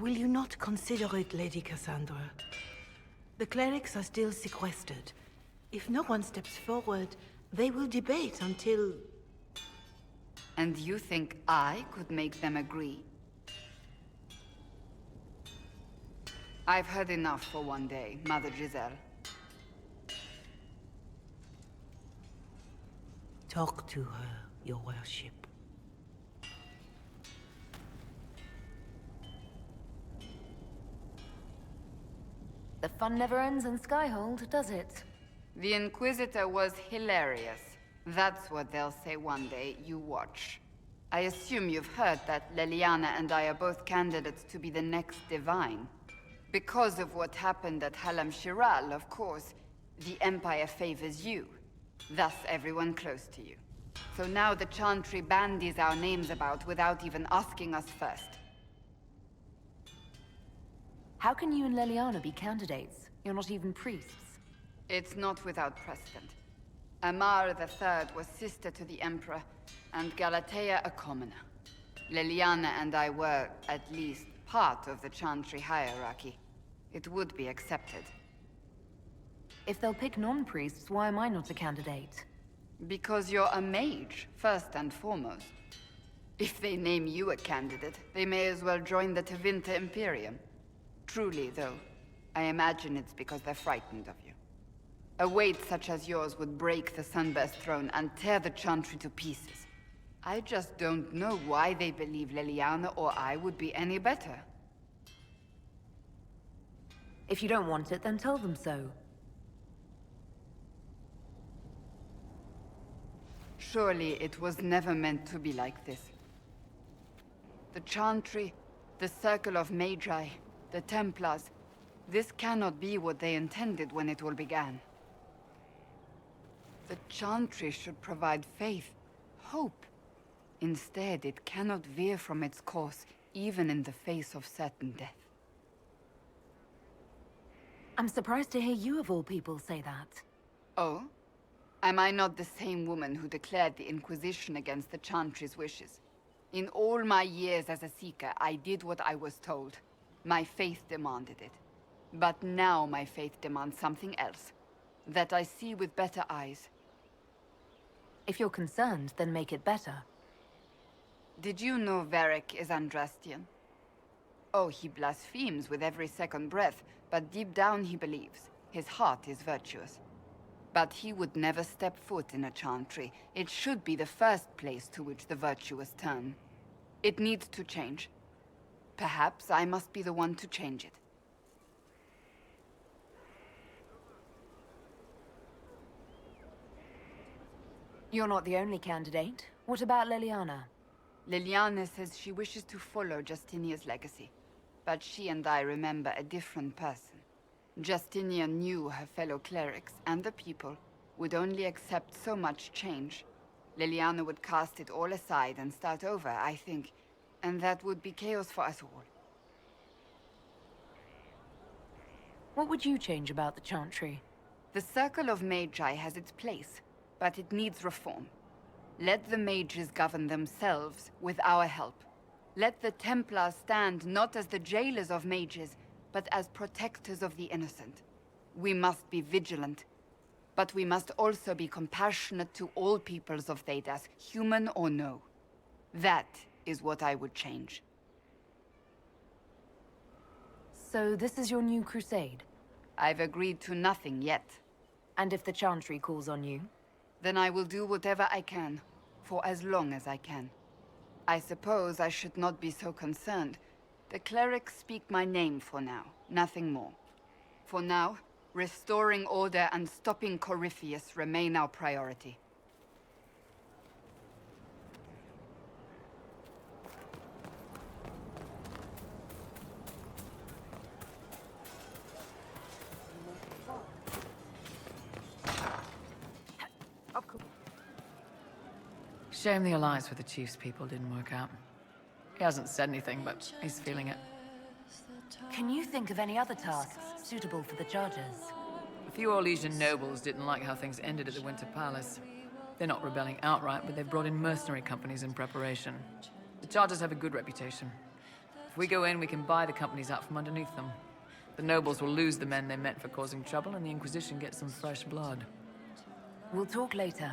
Will you not consider it, Lady Cassandra? The clerics are still sequestered. If no one steps forward, they will debate until... And you think I could make them agree? I've heard enough for one day, Mother Giselle. Talk to her, your worship. The fun never ends in Skyhold, does it? The Inquisitor was hilarious. That's what they'll say one day, you watch. I assume you've heard that Leliana and I are both candidates to be the next Divine. Because of what happened at Halam Shiral, of course, the Empire favors you. Thus everyone close to you. So now the Chantry bandies our names about without even asking us first. How can you and Leliana be candidates? You're not even priests. It's not without precedent. Amar III was sister to the Emperor, and Galatea a commoner. Leliana and I were, at least, part of the Chantry hierarchy. It would be accepted. If they'll pick non-priests, why am I not a candidate? Because you're a mage, first and foremost. If they name you a candidate, they may as well join the Tevinter Imperium. Truly, though, I imagine it's because they're frightened of you. A weight such as yours would break the Sunburst throne and tear the Chantry to pieces. I just don't know why they believe Leliana or I would be any better. If you don't want it, then tell them so. Surely it was never meant to be like this. The Chantry, the Circle of Magi, the Templars, this cannot be what they intended when it all began. The Chantry should provide faith, hope. Instead, it cannot veer from its course, even in the face of certain death. I'm surprised to hear you of all people say that. Oh? Am I not the same woman who declared the Inquisition against the Chantry's wishes? In all my years as a Seeker, I did what I was told. My faith demanded it. But now my faith demands something else. That I see with better eyes. If you're concerned, then make it better. Did you know Varric is Andrastian? Oh, he blasphemes with every second breath, but deep down he believes. His heart is virtuous. But he would never step foot in a Chantry. It should be the first place to which the virtuous turn. It needs to change. Perhaps I must be the one to change it. You're not the only candidate. What about Leliana? Leliana says she wishes to follow Justinia's legacy. But she and I remember a different person. Justinia knew her fellow clerics and the people would only accept so much change. Leliana would cast it all aside and start over, I think. And that would be chaos for us all. What would you change about the Chantry? The Circle of Magi has its place, but it needs reform. Let the mages govern themselves with our help. Let the Templars stand not as the jailers of mages, but as protectors of the innocent. We must be vigilant, but we must also be compassionate to all peoples of Thedas, human or no. That is what I would change. So this is your new crusade? I've agreed to nothing yet. And if the Chantry calls on you? Then I will do whatever I can, for as long as I can. I suppose I should not be so concerned. The clerics speak my name for now, nothing more. For now, restoring order and stopping Corypheus remain our priority. Shame the alliance with the Chief's people didn't work out. He hasn't said anything, but he's feeling it. Can you think of any other tasks suitable for the Chargers? A few Orlesian nobles didn't like how things ended at the Winter Palace. They're not rebelling outright, but they've brought in mercenary companies in preparation. The Chargers have a good reputation. If we go in, we can buy the companies out from underneath them. The nobles will lose the men they meant for causing trouble, and the Inquisition gets some fresh blood. We'll talk later.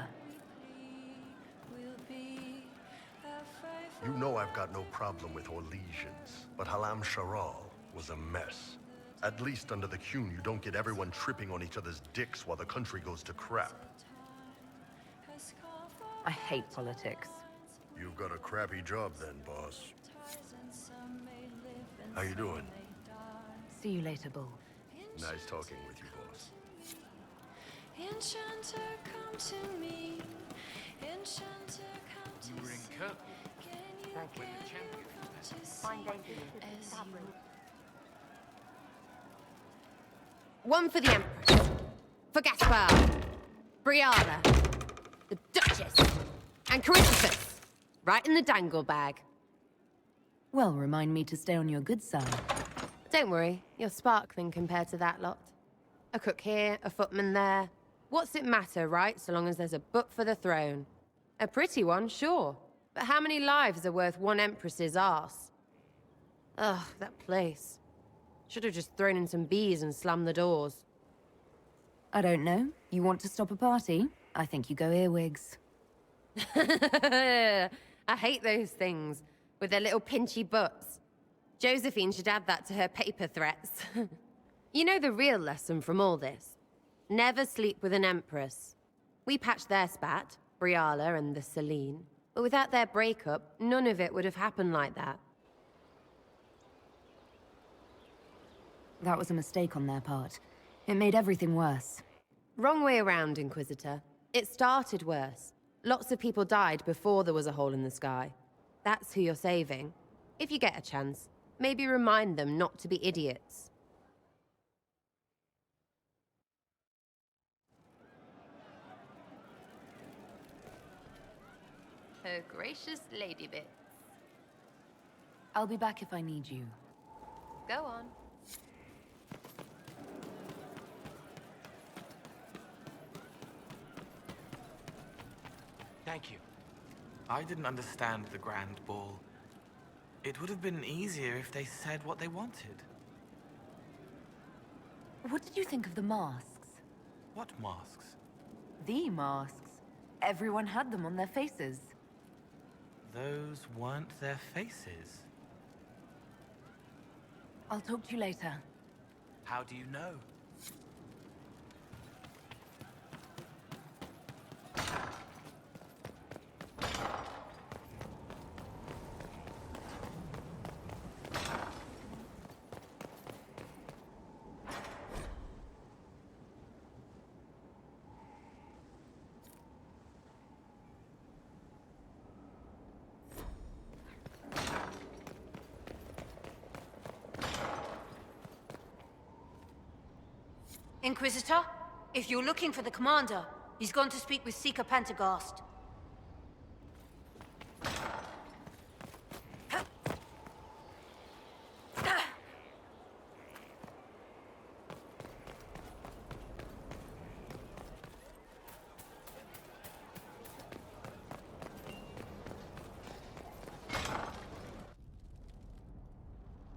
You know I've got no problem with Orlesians, but Halam Sharal was a mess. At least under the Qun, you don't get everyone tripping on each other's dicks while the country goes to crap. I hate politics. You've got a crappy job then, boss. How you doing? See you later, Bull. Nice talking with you, boss. Enchanter, come to me. Enchanter, come to You were in see. Kirk Can you when the get champion come was to there. see as you One for the Empress, for Gaspar, Briala, the Duchess, and Caritas. Right in the dangle bag. Well, remind me to stay on your good side. Don't worry, you're sparkling compared to that lot. A cook here, a footman there. What's it matter, right, so long as there's a book for the throne? A pretty one, sure. But how many lives are worth one Empress's arse? Ugh, that place. Should have just thrown in some bees and slammed the doors. I don't know. You want to stop a party? I think you go earwigs. I hate those things, with their little pinchy butts. Josephine should add that to her paper threats. You know the real lesson from all this? Never sleep with an Empress. We patched their spat, Briala and the Celine, but without their breakup, none of it would have happened like that. That was a mistake on their part. It made everything worse. Wrong way around, Inquisitor. It started worse. Lots of people died before there was a hole in the sky. That's who you're saving. If you get a chance, maybe remind them not to be idiots. Her gracious lady bits. I'll be back if I need you. Go on. Thank you. I didn't understand the Grand Ball. It would have been easier if they said what they wanted. What did you think of the masks? What masks? The masks. Everyone had them on their faces. Those weren't their faces. I'll talk to you later. How do you know? Inquisitor, if you're looking for the commander, he's gone to speak with Seeker Pentagast.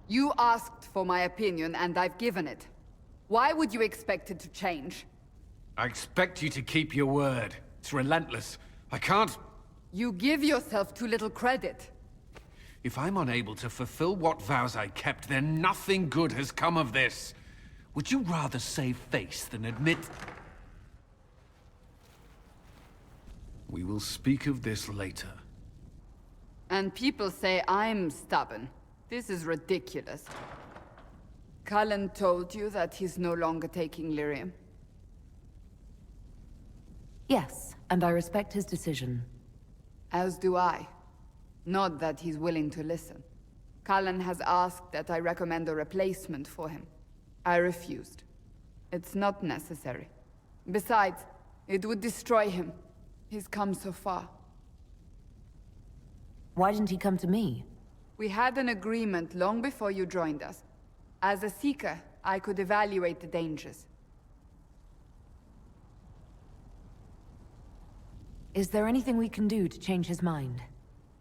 You asked for my opinion, and I've given it. Why would you expect it to change? I expect you to keep your word. It's relentless. I can't... You give yourself too little credit. If I'm unable to fulfill what vows I kept, then nothing good has come of this. Would you rather save face than admit... We will speak of this later. And people say I'm stubborn. This is ridiculous. Cullen told you that he's no longer taking lyrium? Yes, and I respect his decision. As do I. Not that he's willing to listen. Cullen has asked that I recommend a replacement for him. I refused. It's not necessary. Besides, it would destroy him. He's come so far. Why didn't he come to me? We had an agreement long before you joined us. As a Seeker, I could evaluate the dangers. Is there anything we can do to change his mind?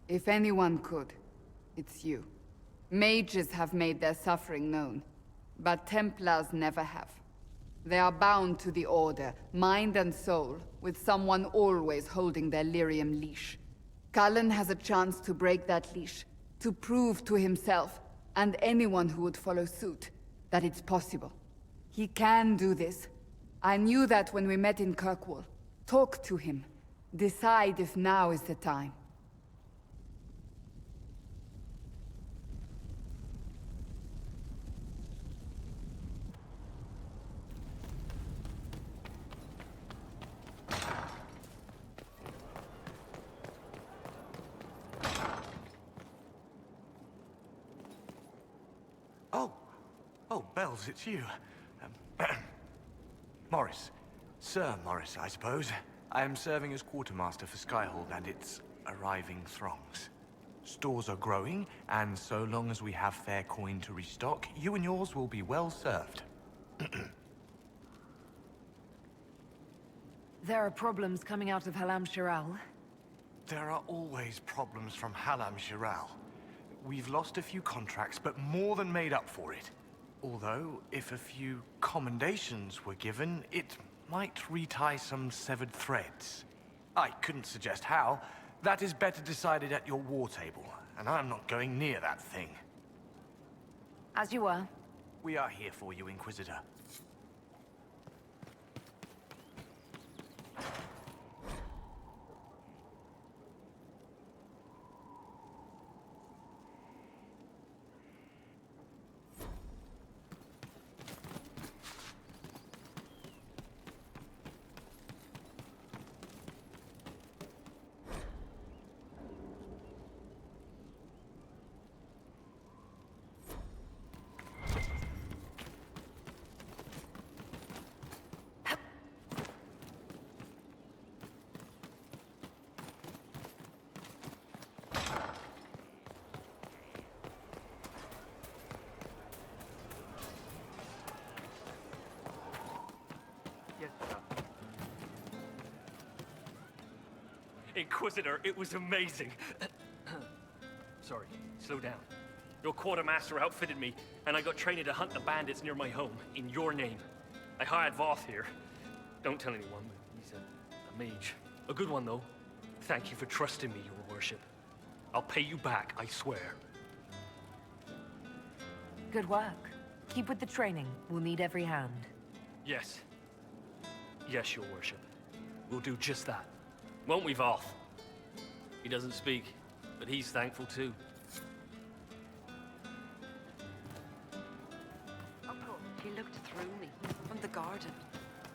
If anyone could, it's you. Mages have made their suffering known, but Templars never have. They are bound to the Order, mind and soul, with someone always holding their lyrium leash. Cullen has a chance to break that leash, to prove to himself, and anyone who would follow suit, that it's possible. He can do this. I knew that when we met in Kirkwall. Talk to him. Decide if now is the time. Oh, Bells, it's you. Morris. Sir Morris, I suppose. I am serving as quartermaster for Skyhold and its arriving throngs. Stores are growing, and so long as we have fair coin to restock, you and yours will be well served. There are problems coming out of Halam Shiral. There are always problems from Halam Shiral. We've lost a few contracts, but more than made up for it. Although, if a few commendations were given, it might retie some severed threads. I couldn't suggest how. That is better decided at your war table, and I'm not going near that thing. As you were. We are here for you, Inquisitor. Inquisitor, it was amazing. Sorry, slow down. Your quartermaster outfitted me, and I got trained to hunt the bandits near my home, in your name. I hired Voth here. Don't tell anyone, but he's a mage. A good one, though. Thank you for trusting me, your worship. I'll pay you back, I swear. Good work. Keep with the training. We'll need every hand. Yes. Yes, your worship. We'll do just that. Won't we, Voth? He doesn't speak, but he's thankful too. He looked through me, from the garden.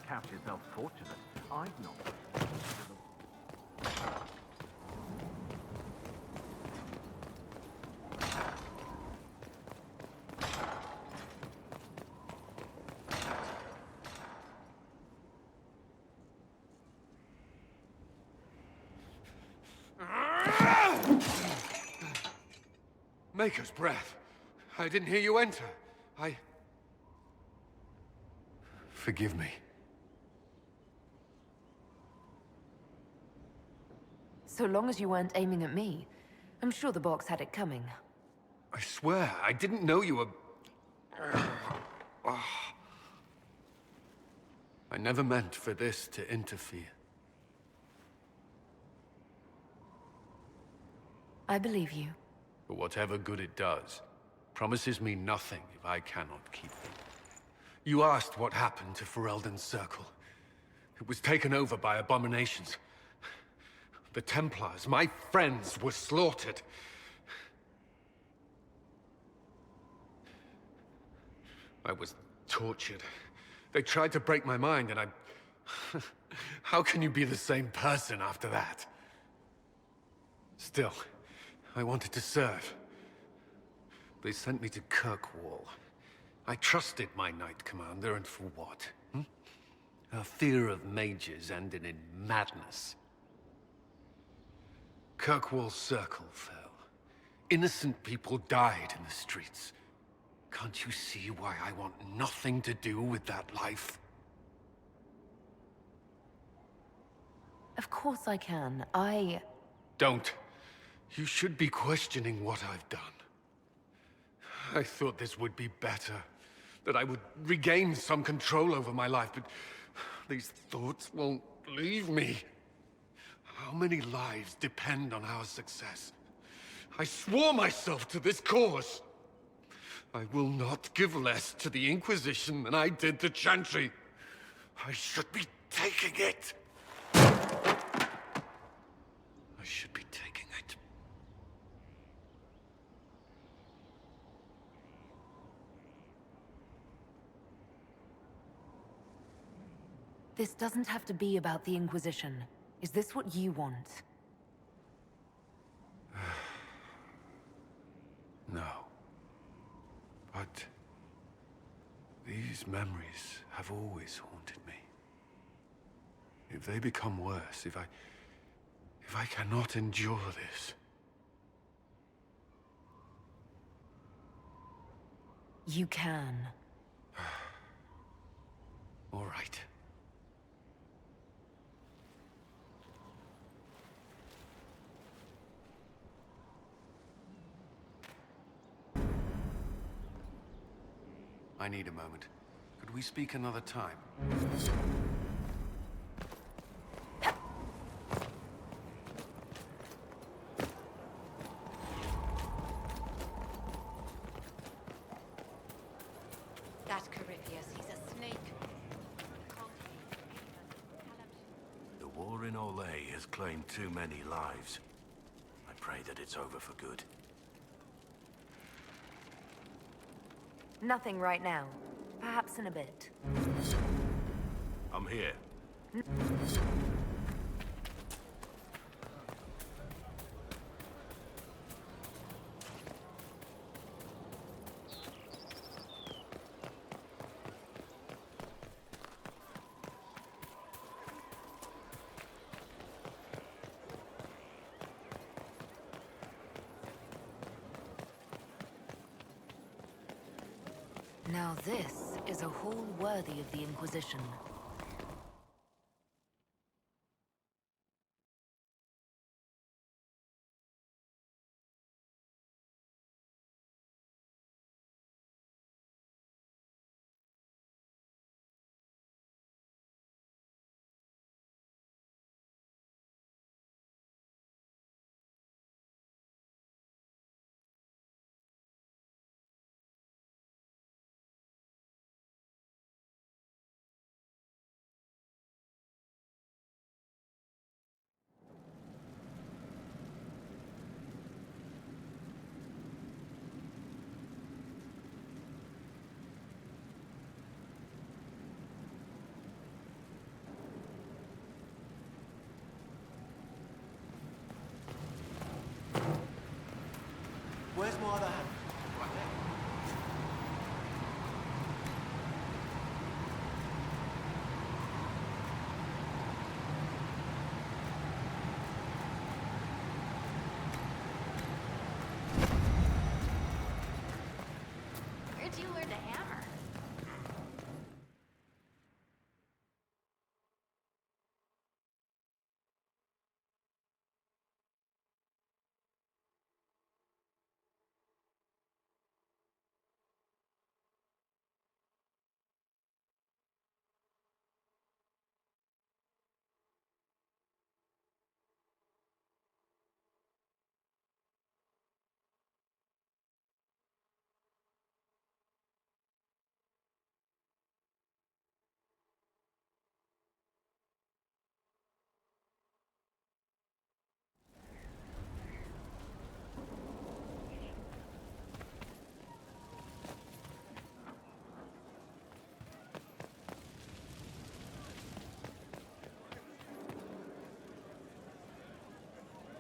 Count yourself fortunate. I've not. Maker's breath. I didn't hear you enter. Forgive me. So long as you weren't aiming at me, I'm sure the box had it coming. I swear, I didn't know you were... I never meant for this to interfere. I believe you. But whatever good it does, promises me nothing if I cannot keep them. You asked what happened to Ferelden's Circle. It was taken over by abominations. The Templars, my friends, were slaughtered. I was tortured. They tried to break my mind, and I... How can you be the same person after that? Still, I wanted to serve. They sent me to Kirkwall. I trusted my Knight Commander, and for what? Her fear of mages ended in madness. Kirkwall's Circle fell. Innocent people died in the streets. Can't you see why I want nothing to do with that life? Of course I can. Don't. You should be questioning what I've done. I thought this would be better. That I would regain some control over my life, but these thoughts won't leave me. How many lives depend on our success? I swore myself to this cause. I will not give less to the Inquisition than I did to Chantry. I should be taking it. I should be taking it. This doesn't have to be about the Inquisition. Is this what you want? No. But these memories have always haunted me. If they become worse, if I cannot endure this... You can. All right. I need a moment. Could we speak another time? That Corypheus, he's a snake. The war in Olay has claimed too many lives. I pray that it's over for good. Nothing right now. Perhaps in a bit. I'm here. Now this is a hall worthy of the Inquisition. Where's my other hand? Right there. Where'd you learn to hammer?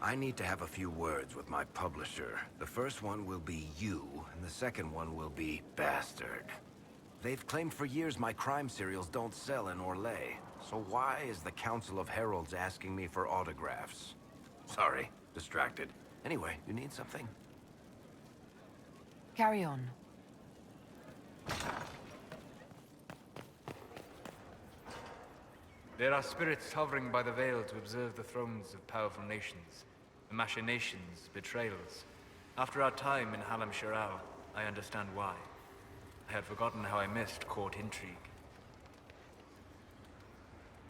I need to have a few words with my publisher. The first one will be you, and the second one will be Bastard. They've claimed for years my crime serials don't sell in Orlais. So why is the Council of Heralds asking me for autographs? Sorry, distracted. Anyway, you need something? Carry on. There are spirits hovering by the Veil to observe the thrones of powerful nations, the machinations, betrayals. After our time in Halam Shiral, I understand why. I had forgotten how I missed court intrigue.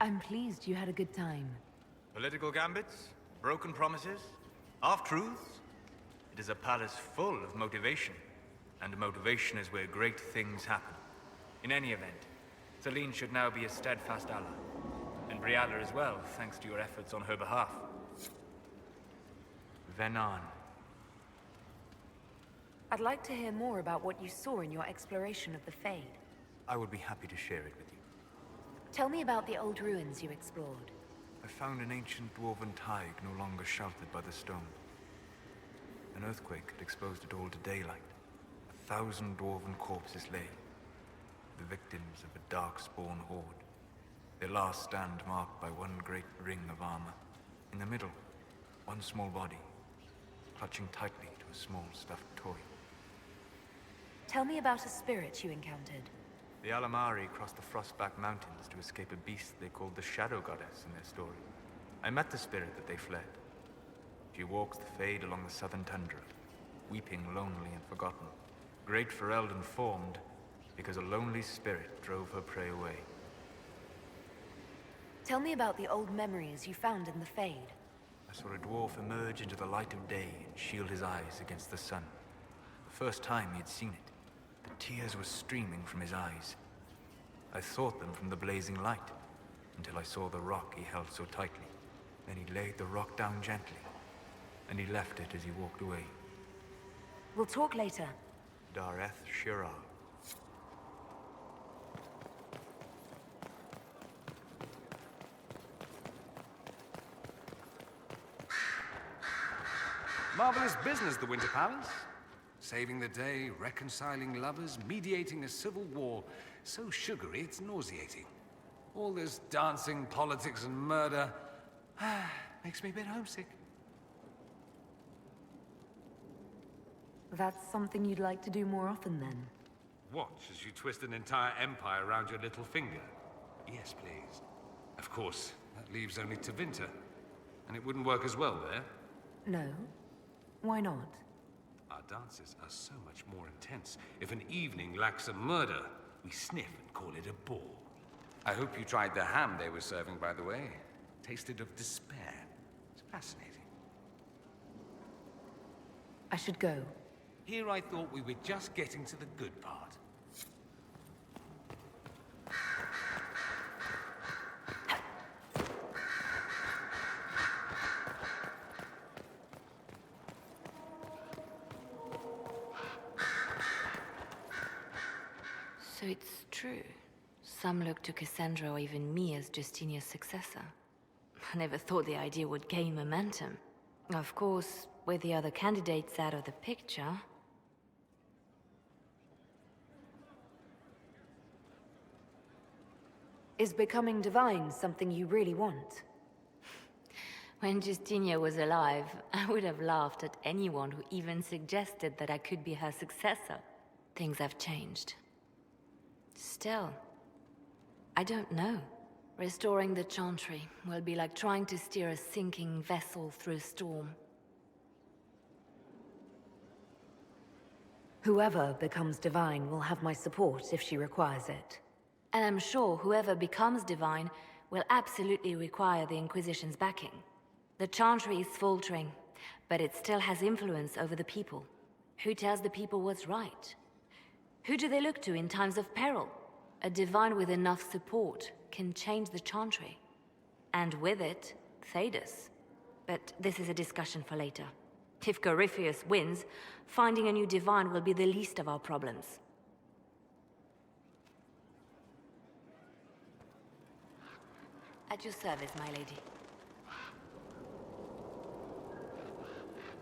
I'm pleased you had a good time. Political gambits, broken promises, half-truths. It is a palace full of motivation, and motivation is where great things happen. In any event, Celine should now be a steadfast ally, and Brialla as well, thanks to your efforts on her behalf. Venan. I'd like to hear more about what you saw in your exploration of the Fade. I would be happy to share it with you. Tell me about the old ruins you explored. I found an ancient dwarven thaig no longer sheltered by the stone. An earthquake had exposed it all to daylight. 1,000 dwarven corpses lay, the victims of a dark-spawn horde. Their last stand marked by one great ring of armor. In the middle, one small body, clutching tightly to a small stuffed toy. Tell me about a spirit you encountered. The Alamari crossed the Frostback Mountains to escape a beast they called the Shadow Goddess in their story. I met the spirit that they fled. She walks the Fade along the southern tundra, weeping lonely and forgotten. Great Ferelden formed because a lonely spirit drove her prey away. Tell me about the old memories you found in the Fade. I saw a dwarf emerge into the light of day and shield his eyes against the sun. The first time he had seen it, the tears were streaming from his eyes. I thought them from the blazing light, until I saw the rock he held so tightly. Then he laid the rock down gently, and he left it as he walked away. We'll talk later. Dareth Shiral. Marvelous business, the Winter Palace. Saving the day, reconciling lovers, mediating a civil war. So sugary, it's nauseating. All this dancing, politics, and murder makes me a bit homesick. That's something you'd like to do more often, then? Watch as you twist an entire empire around your little finger. Yes, please. Of course, that leaves only Tevinter. And it wouldn't work as well there. No. Why not? Our dances are so much more intense. If an evening lacks a murder, we sniff and call it a ball. I hope you tried the ham they were serving, by the way. Tasted of despair. It's fascinating. I should go. Here I thought we were just getting to the good part. So it's true. Some look to Cassandra or even me as Justinia's successor. I never thought the idea would gain momentum. Of course, with the other candidates out of the picture... Is becoming divine something you really want? When Justinia was alive, I would have laughed at anyone who even suggested that I could be her successor. Things have changed. Still, I don't know. Restoring the Chantry will be like trying to steer a sinking vessel through a storm. Whoever becomes divine will have my support if she requires it. And I'm sure whoever becomes divine will absolutely require the Inquisition's backing. The Chantry is faltering, but it still has influence over the people. Who tells the people what's right? Who do they look to in times of peril? A divine with enough support can change the Chantry. And with it, Thedas. But this is a discussion for later. If Corypheus wins, finding a new divine will be the least of our problems. At your service, my lady.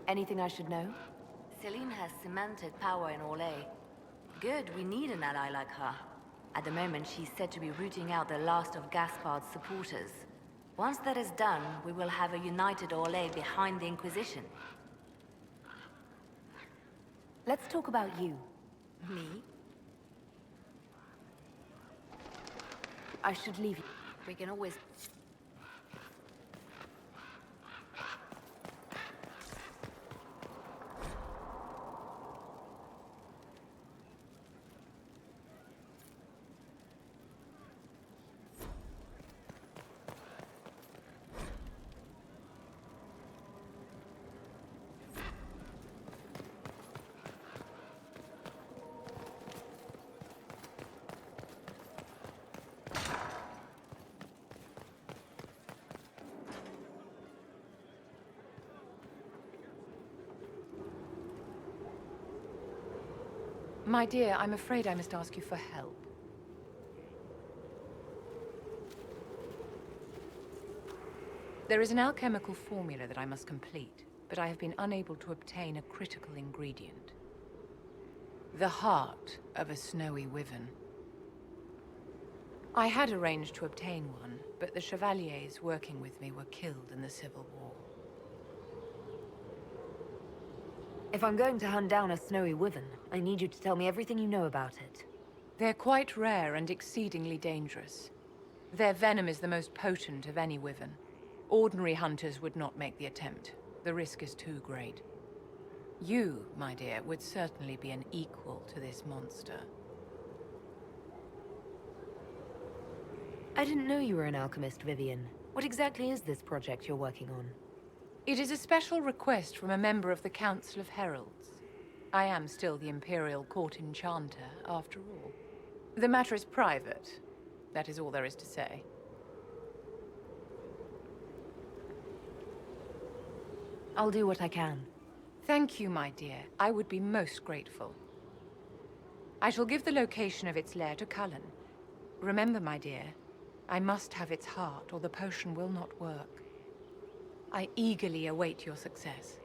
Anything I should know? Celine has cemented power in Orlais. Good, we need an ally like her. At the moment, she's said to be rooting out the last of Gaspard's supporters. Once that is done, we will have a united Orlais behind the Inquisition. Let's talk about you. Me? I should leave you. We can always... My dear, I'm afraid I must ask you for help. There is an alchemical formula that I must complete, but I have been unable to obtain a critical ingredient. The heart of a snowy wyvern. I had arranged to obtain one, but the chevaliers working with me were killed in the Civil War. If I'm going to hunt down a snowy wyvern, I need you to tell me everything you know about it. They're quite rare and exceedingly dangerous. Their venom is the most potent of any wyvern. Ordinary hunters would not make the attempt. The risk is too great. You, my dear, would certainly be an equal to this monster. I didn't know you were an alchemist, Vivian. What exactly is this project you're working on? It is a special request from a member of the Council of Heralds. I am still the Imperial Court Enchanter, after all. The matter is private. That is all there is to say. I'll do what I can. Thank you, my dear. I would be most grateful. I shall give the location of its lair to Cullen. Remember, my dear, I must have its heart, or the potion will not work. I eagerly await your success.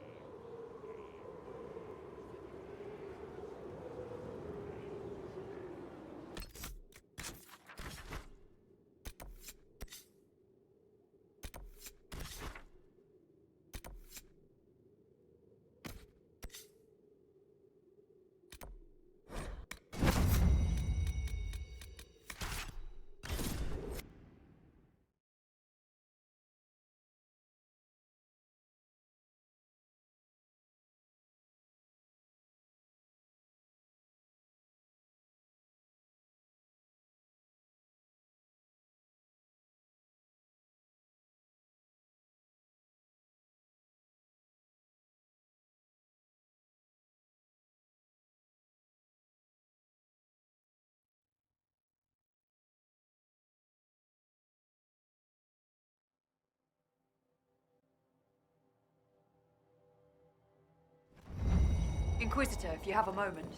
Inquisitor, if you have a moment.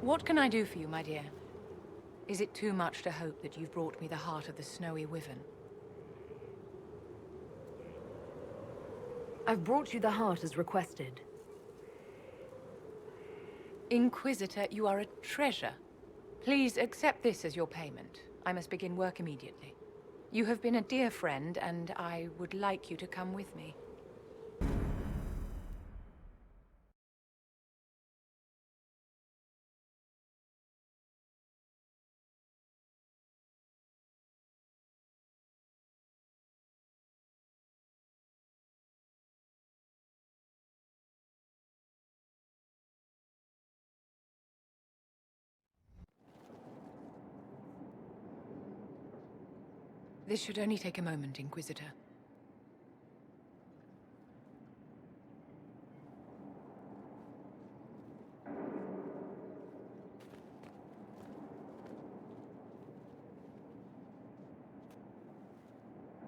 What can I do for you, my dear? Is it too much to hope that you've brought me the heart of the snowy wyvern? I've brought you the heart as requested. Inquisitor, you are a treasure. Please accept this as your payment. I must begin work immediately. You have been a dear friend, and I would like you to come with me. This should only take a moment, Inquisitor.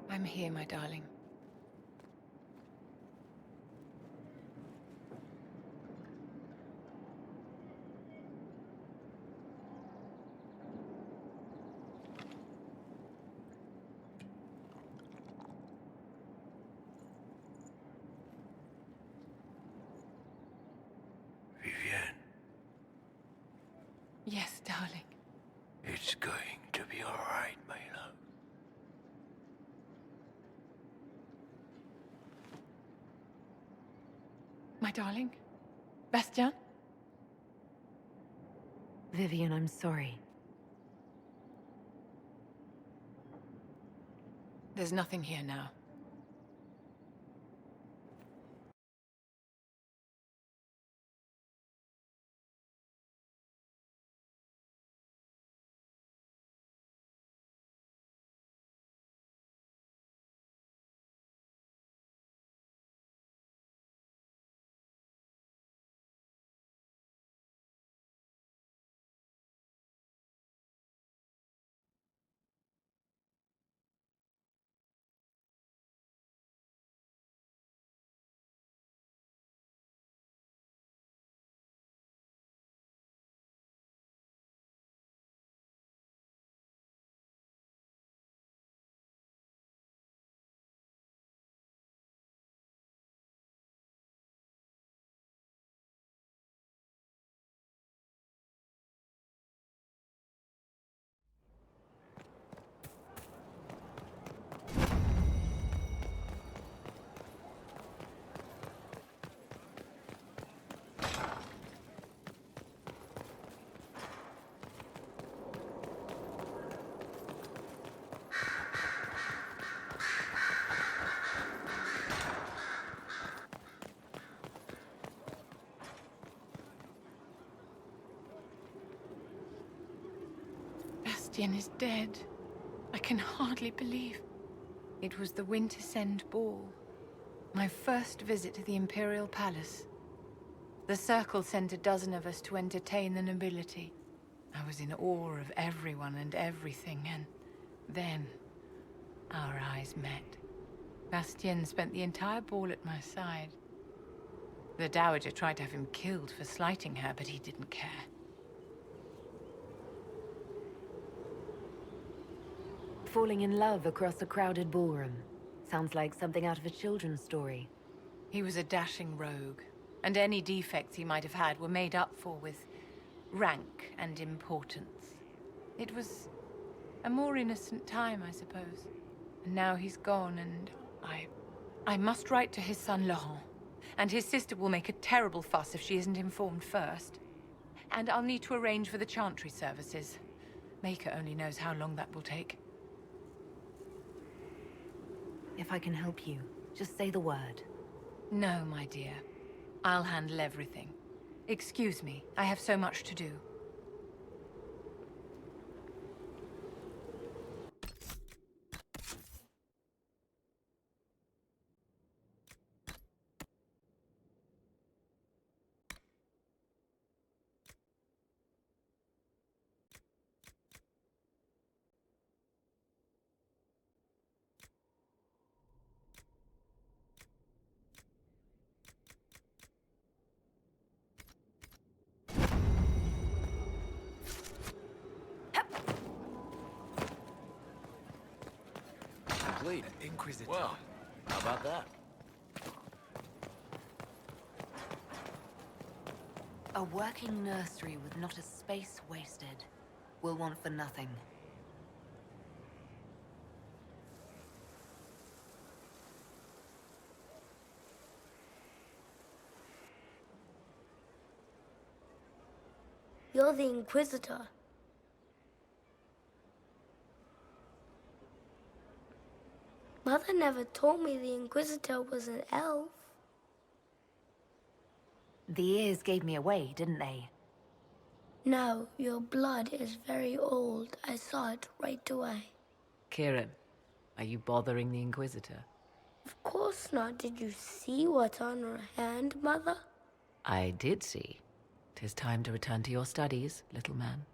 I'm here, my darling. Vivienne, Yes, darling. it's going to be all right, my love. My darling? Bastien? Vivian, I'm sorry. There's nothing here now. Bastien is dead. I can hardly believe. It was the Winter Send Ball. My first visit to the Imperial Palace. The Circle sent a dozen of us to entertain the nobility. I was in awe of everyone and everything, and then our eyes met. Bastien spent the entire ball at my side. The Dowager tried to have him killed for slighting her, but he didn't care. Falling in love across a crowded ballroom. Sounds like something out of a children's story. He was a dashing rogue, and any defects he might have had were made up for with rank and importance. It was a more innocent time, I suppose. And now he's gone, and I must write to his son Laurent. And his sister will make a terrible fuss if she isn't informed first. And I'll need to arrange for the Chantry services. Maker only knows how long that will take. If I can help you, just say the word. No, my dear. I'll handle everything. Excuse me, I have so much to do. complete. Inquisitor. Well, how about that? A working nursery with not a space wasted. We'll want for nothing. You're the Inquisitor. Mother never told me the Inquisitor was an elf. The ears gave me away, didn't they? No, your blood is very old. I saw it right away. Kieran, are you bothering the Inquisitor? Of course not. Did you see what's on her hand, Mother? I did see. 'Tis time to return to your studies, little man.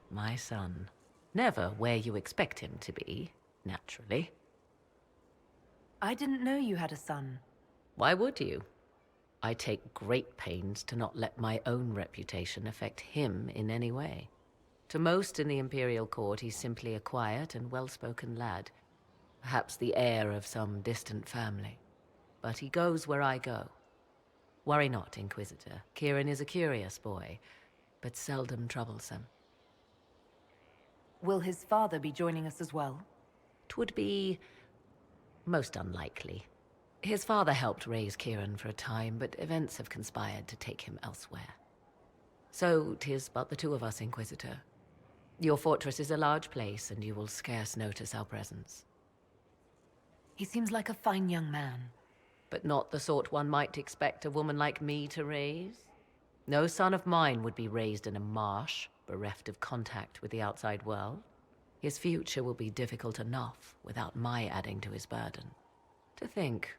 My son. Never where you expect him to be, naturally. I didn't know you had a son. Why would you? I take great pains to not let my own reputation affect him in any way. To most in the Imperial Court, he's simply a quiet and well-spoken lad. Perhaps the heir of some distant family. But he goes where I go. Worry not, Inquisitor. Kieran is a curious boy, but seldom troublesome. Will his father be joining us as well? 'Twould be most unlikely. His father helped raise Kieran for a time, but events have conspired to take him elsewhere. So 'tis but the two of us, Inquisitor. Your fortress is a large place, and you will scarce notice our presence. He seems like a fine young man. But not the sort one might expect a woman like me to raise. No son of mine would be raised in a marsh, bereft of contact with the outside world. His future will be difficult enough without my adding to his burden. To think,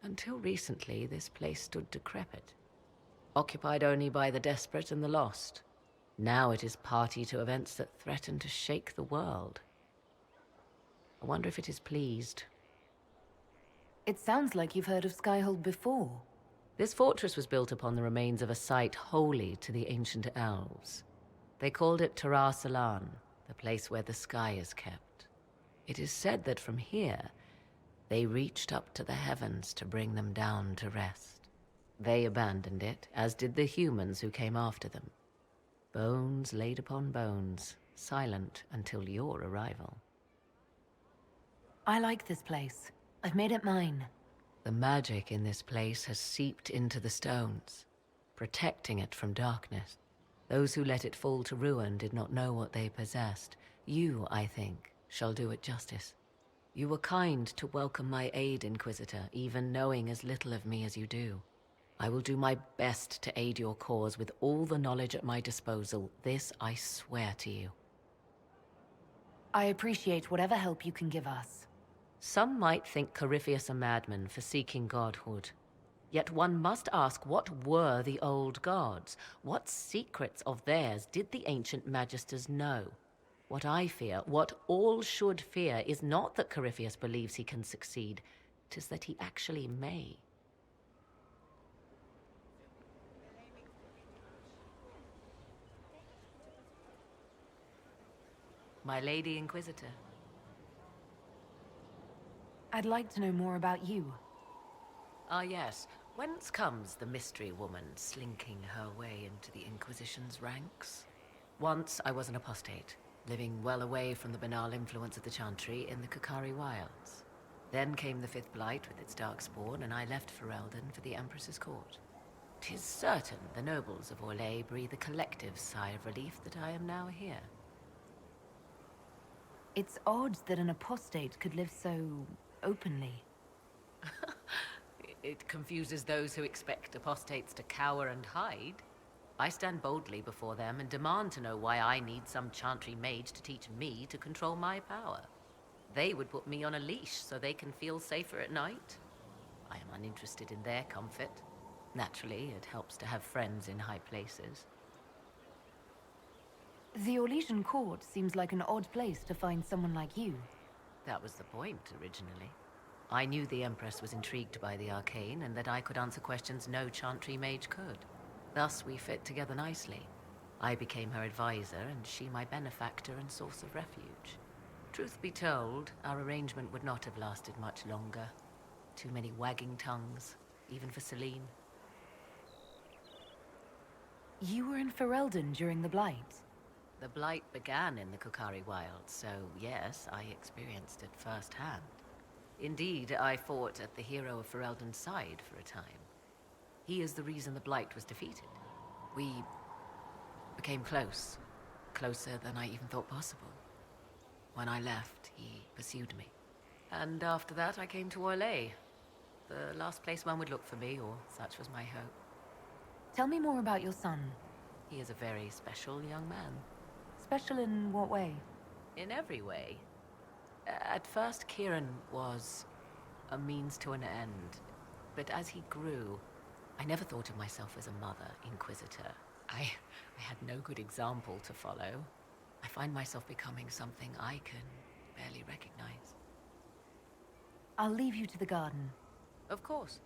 until recently this place stood decrepit, occupied only by the desperate and the lost. Now it is party to events that threaten to shake the world. I wonder if it is pleased. It sounds like you've heard of Skyhold before. This fortress was built upon the remains of a site holy to the ancient elves. They called it Tarar Salan, the place where the sky is kept. It is said that from here, they reached up to the heavens to bring them down to rest. They abandoned it, as did the humans who came after them. Bones laid upon bones, silent until your arrival. I like this place. I've made it mine. The magic in this place has seeped into the stones, protecting it from darkness. Those who let it fall to ruin did not know what they possessed. You, I think, shall do it justice. You were kind to welcome my aid, Inquisitor, even knowing as little of me as you do. I will do my best to aid your cause with all the knowledge at my disposal. This I swear to you. I appreciate whatever help you can give us. Some might think Corypheus a madman for seeking godhood. Yet one must ask, what were the old gods? What secrets of theirs did the ancient magisters know? What I fear, what all should fear, is not that Corypheus believes he can succeed. 'Tis that he actually may. My Lady Inquisitor. I'd like to know more about you. Ah, yes. Whence comes the mystery woman slinking her way into the Inquisition's ranks? Once I was an apostate, living well away from the banal influence of the Chantry in the Kakari Wilds. Then came the Fifth Blight with its darkspawn, and I left Ferelden for the Empress's court. 'Tis certain the nobles of Orlais breathe a collective sigh of relief that I am now here. It's odd that an apostate could live so openly. It confuses those who expect apostates to cower and hide. I stand boldly before them and demand to know why I need some Chantry mage to teach me to control my power. They would put me on a leash so they can feel safer at night. I am uninterested in their comfort. Naturally, it helps to have friends in high places. The Orlesian court seems like an odd place to find someone like you. That was the point, originally. I knew the Empress was intrigued by the arcane, and that I could answer questions no Chantry mage could. Thus, we fit together nicely. I became her advisor, and she my benefactor and source of refuge. Truth be told, our arrangement would not have lasted much longer. Too many wagging tongues, even for Celine. You were in Ferelden during the Blight? The Blight began in the Kukari Wilds, so yes, I experienced it firsthand. Indeed, I fought at the hero of Ferelden's side for a time. He is the reason the Blight was defeated. We became close. Closer than I even thought possible. When I left, he pursued me. And after that, I came to Orlais. The last place one would look for me, or such was my hope. Tell me more about your son. He is a very special young man. Special in what way? In every way. At first, Kieran was a means to an end. But as he grew, I never thought of myself as a mother inquisitor. I had no good example to follow. I find myself becoming something I can barely recognize. I'll leave you to the garden. Of course.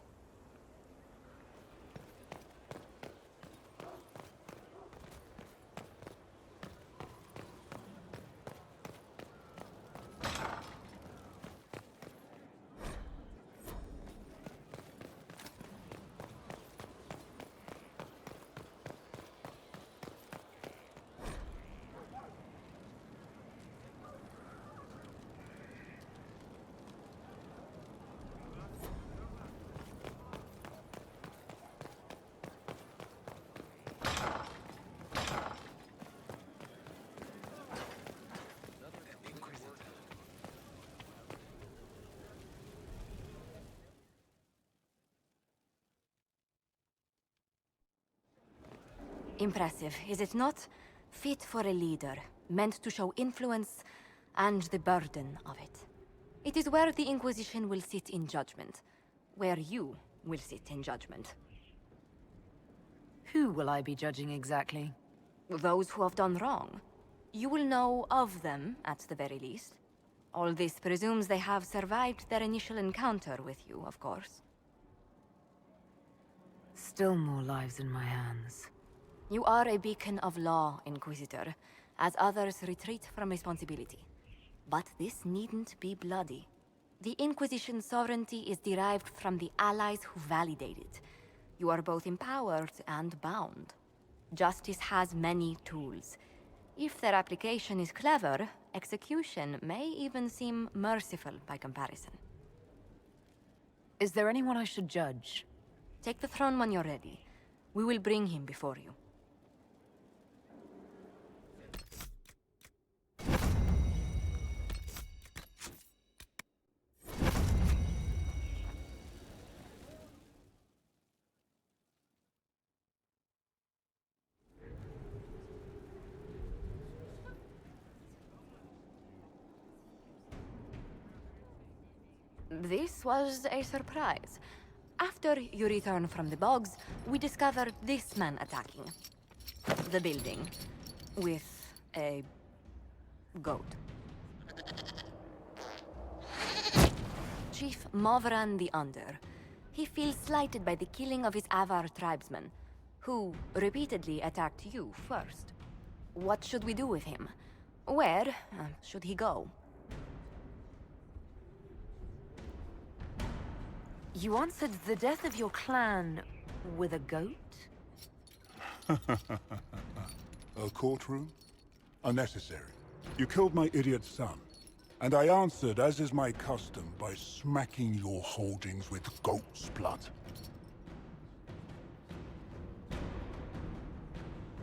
Impressive, is it not? Fit for a leader, meant to show influence and the burden of it. It is where the Inquisition will sit in judgment, where you will sit in judgment. Who will I be judging exactly? Those who have done wrong. You will know of them, at the very least. All this presumes they have survived their initial encounter with you, of course. Still more lives in my hands. You are a beacon of law, Inquisitor, as others retreat from responsibility. But this needn't be bloody. The Inquisition's sovereignty is derived from the allies who validate it. You are both empowered and bound. Justice has many tools. If their application is clever, execution may even seem merciful by comparison. Is there anyone I should judge? Take the throne when you're ready. We will bring him before you. This was a surprise. After you return from the bogs, we discovered this man attacking the building with a goat. Chief Movran the Under. He feels slighted by the killing of his Avar tribesmen, who repeatedly attacked you first. What should we do with him? Where should he go? You answered the death of your clan with a goat? A courtroom? Unnecessary. You killed my idiot son, and I answered, as is my custom, by smacking your holdings with goat's blood.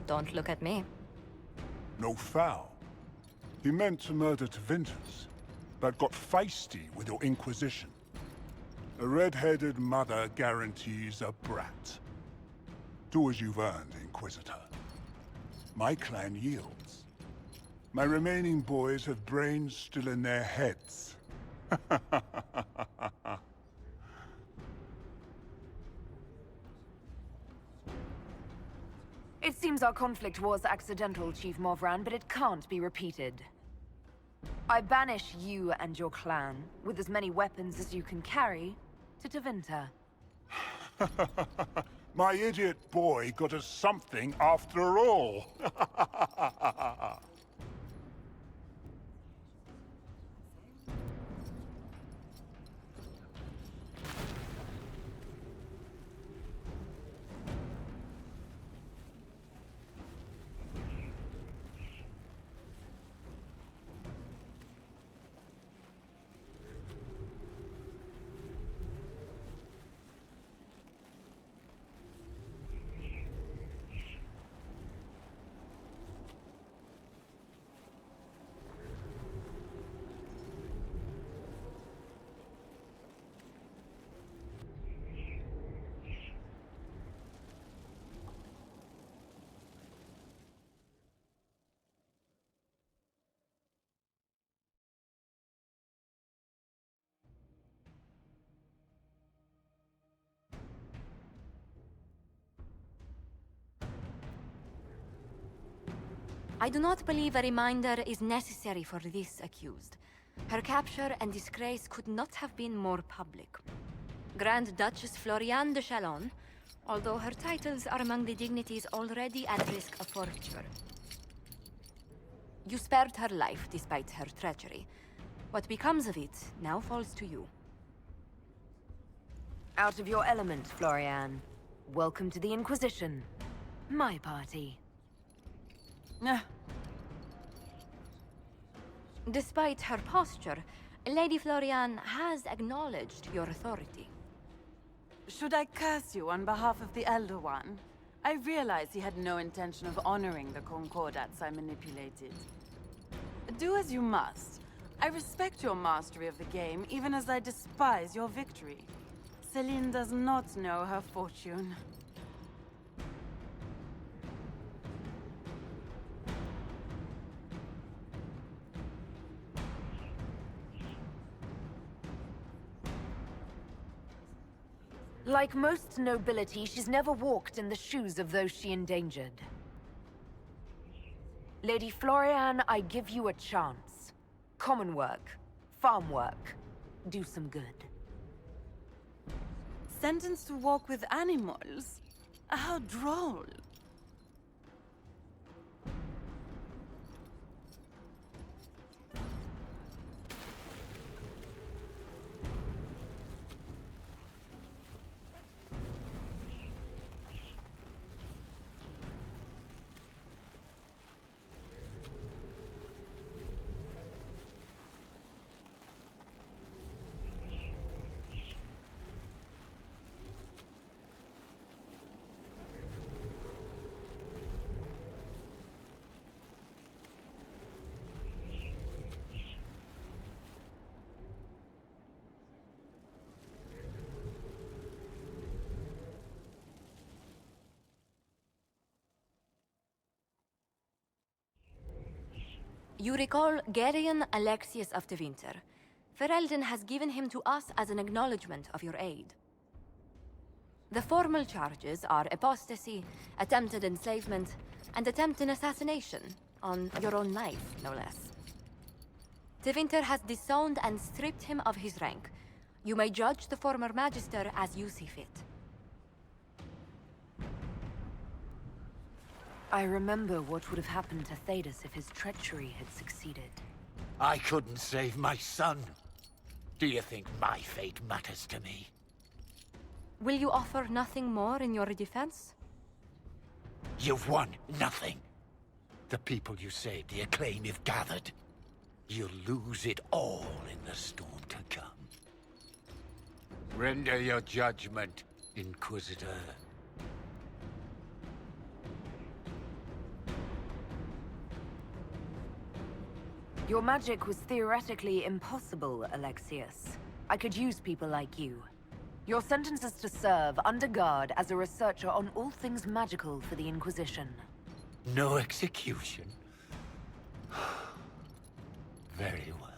Don't look at me. No foul. He meant to murder to Vinters, but got feisty with your Inquisition. A red-headed mother guarantees a brat. Do as you've earned, Inquisitor. My clan yields. My remaining boys have brains still in their heads. It seems our conflict was accidental, Chief Movran, but it can't be repeated. I banish you and your clan, with as many weapons as you can carry, to Tevinter. My idiot boy got us something after all. I do not believe a reminder is necessary for this accused. Her capture and disgrace could not have been more public. Grand Duchess Floriane de Chalon, although her titles are among the dignities already at risk of forfeiture. You spared her life despite her treachery. What becomes of it now falls to you. Out of your element, Floriane. Welcome to the Inquisition. My party. Despite her posture, Lady Floriane has acknowledged your authority. Should I curse you on behalf of the Elder One? I realize he had no intention of honoring the concordats I manipulated. Do as you must. I respect your mastery of the game, even as I despise your victory. Celine does not know her fortune. Like most nobility, she's never walked in the shoes of those she endangered. Lady Floriane, I give you a chance. Common work, farm work, do some good. Sentenced to walk with animals? How droll. You recall Gerion Alexius of Tevinter. Ferelden has given him to us as an acknowledgement of your aid. The formal charges are apostasy, attempted enslavement, and attempted assassination, on your own life, no less. Tevinter has disowned and stripped him of his rank. You may judge the former magister as you see fit. I remember what would have happened to Thedas if his treachery had succeeded. I couldn't save my son. Do you think my fate matters to me? Will you offer nothing more in your defense? You've won nothing. The people you saved, the acclaim you've gathered. You'll lose it all in the storm to come. Render your judgment, Inquisitor. Your magic was theoretically impossible, Alexius. I could use people like you. Your sentence is to serve under guard as a researcher on all things magical for the Inquisition. No execution? Very well.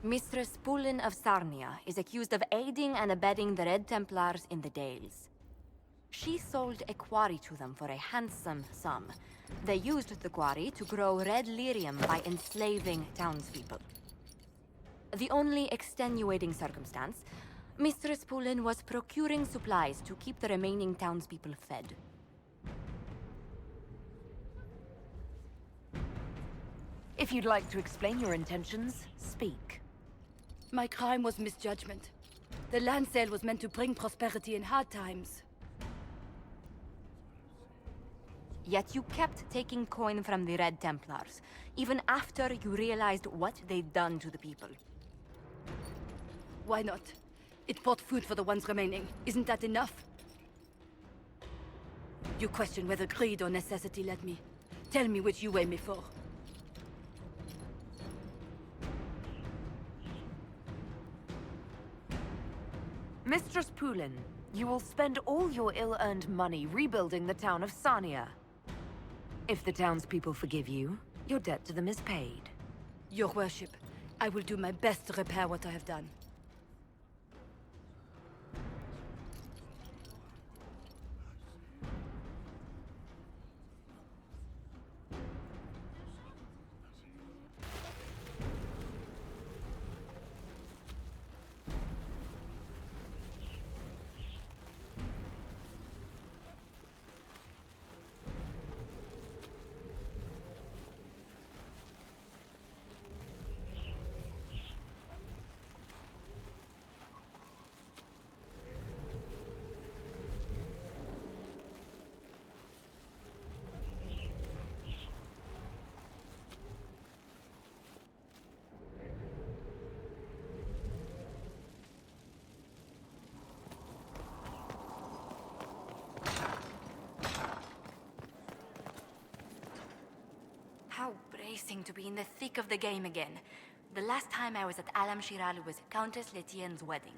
Mistress Pulin of Sarnia is accused of aiding and abetting the Red Templars in the Dales. She sold a quarry to them for a handsome sum. They used the quarry to grow red lyrium by enslaving townspeople. The only extenuating circumstance, Mistress Pulin was procuring supplies to keep the remaining townspeople fed. If you'd like to explain your intentions, speak. My crime was misjudgment. The land sale was meant to bring prosperity in hard times. Yet you kept taking coin from the Red Templars, even after you realized what they'd done to the people. Why not? It bought food for the ones remaining. Isn't that enough? You question whether greed or necessity led me. Tell me which you weigh me for. Mistress Pulin, you will spend all your ill-earned money rebuilding the town of Sarnia. If the townspeople forgive you, your debt to them is paid. Your worship, I will do my best to repair what I have done. How bracing to be in the thick of the game again. The last time I was at Alam Shiral was Countess Letienne's wedding.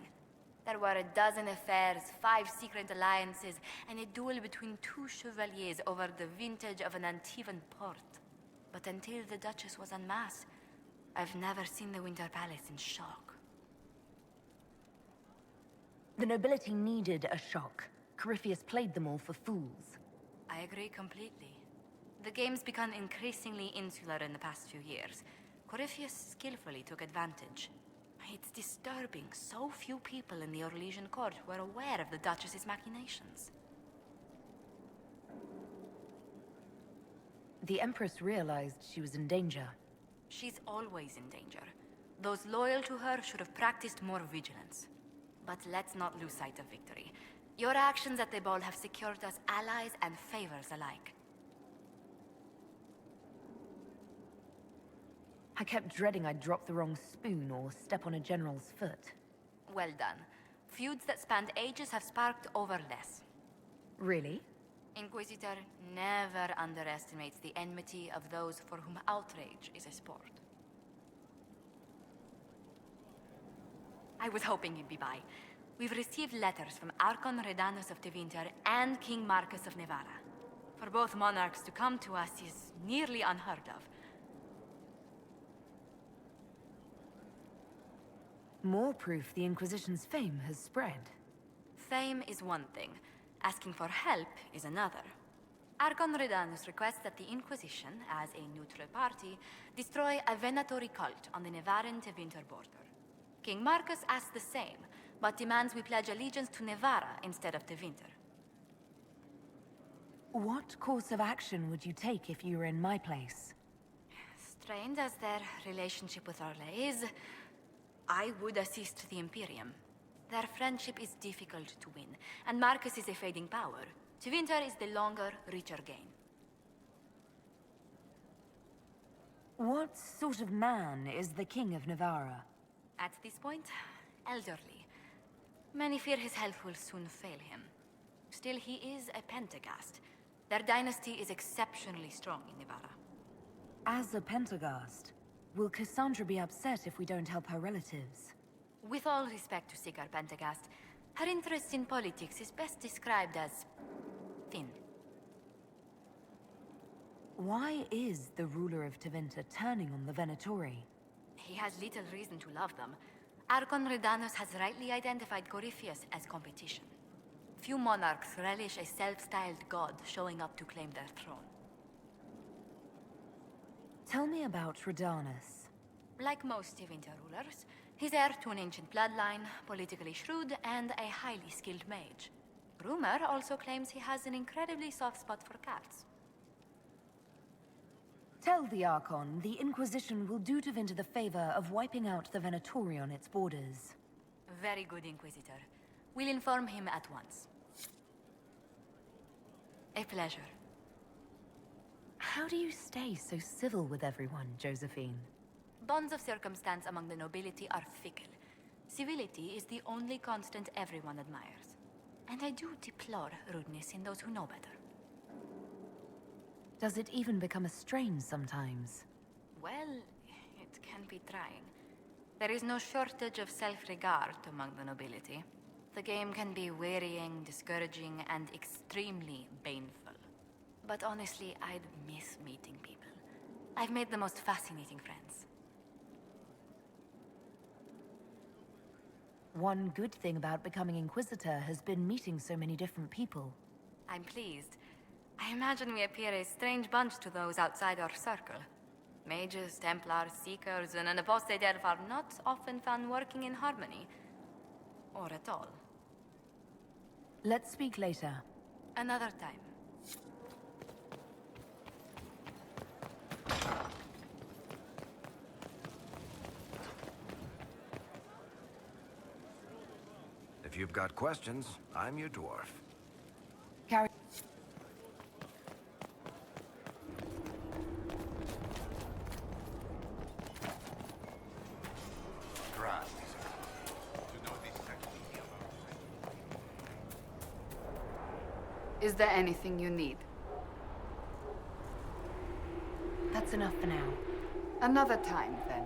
There were a dozen affairs, 5 secret alliances, and a duel between 2 chevaliers over the vintage of an Antivan port. But until the Duchess was en masse, I've never seen the Winter Palace in shock. The nobility needed a shock. Corypheus played them all for fools. I agree completely. The game's become increasingly insular in the past few years. Corypheus skillfully took advantage. It's disturbing so few people in the Orlesian court were aware of the Duchess's machinations. The Empress realized she was in danger. She's always in danger. Those loyal to her should have practiced more vigilance. But let's not lose sight of victory. Your actions at the ball have secured us allies and favors alike. I kept dreading I'd drop the wrong spoon or step on a general's foot. Well done. Feuds that spanned ages have sparked over less. Really? Inquisitor never underestimates the enmity of those for whom outrage is a sport. I was hoping you'd be by. We've received letters from Archon Redanus of Tevinter and King Marcus of Nevada. For both monarchs to come to us is nearly unheard of. More proof the Inquisition's fame has spread. Fame is one thing. Asking for help is another. Archon Redanus requests that the Inquisition, as a neutral party, destroy a Venatory cult on the Nevaran-Tevinter border. King Marcus asks the same, but demands we pledge allegiance to Nevara instead of Tevinter. What course of action would you take if you were in my place? Strained as their relationship with Orle is, I would assist the Imperium. Their friendship is difficult to win, and Marcus is a fading power. Tevinter is the longer, richer gain. What sort of man is the King of Navarra? At this point, elderly. Many fear his health will soon fail him. Still, he is a Pentagast. Their dynasty is exceptionally strong in Navarra. As a Pentagast, will Cassandra be upset if we don't help her relatives? With all respect to Sigar Pentagast, her interest in politics is best described as thin. Why is the ruler of Tevinter turning on the Venatori? he has little reason to love them. Archon Redanus has rightly identified Corypheus as competition. Few monarchs relish a self-styled god showing up to claim their throne. Tell me about Redanus. Like most Tevinter rulers, he's heir to an ancient bloodline, politically shrewd, and a highly skilled mage. Rumor also claims he has an incredibly soft spot for cats. Tell the Archon the Inquisition will do Tevinter the favor of wiping out the Venatori on its borders. Very good, Inquisitor. We'll inform him at once. A pleasure. How do you stay so civil with everyone, Josephine? Bonds of circumstance among the nobility are fickle. Civility is the only constant everyone admires. And I do deplore rudeness in those who know better. Does it even become a strain sometimes? Well, it can be trying. There is no shortage of self-regard among the nobility. The game can be wearying, discouraging, and extremely baneful. But honestly, I'd miss meeting people. I've made the most fascinating friends. One good thing about becoming Inquisitor has been meeting so many different people. I'm pleased. I imagine we appear a strange bunch to those outside our circle. Mages, Templars, Seekers, and an apostate elf are not often found working in harmony. Or at all. Let's speak later. Another time. If you've got questions, I'm your dwarf. Carry. Is there anything you need? That's enough for now. Another time, then.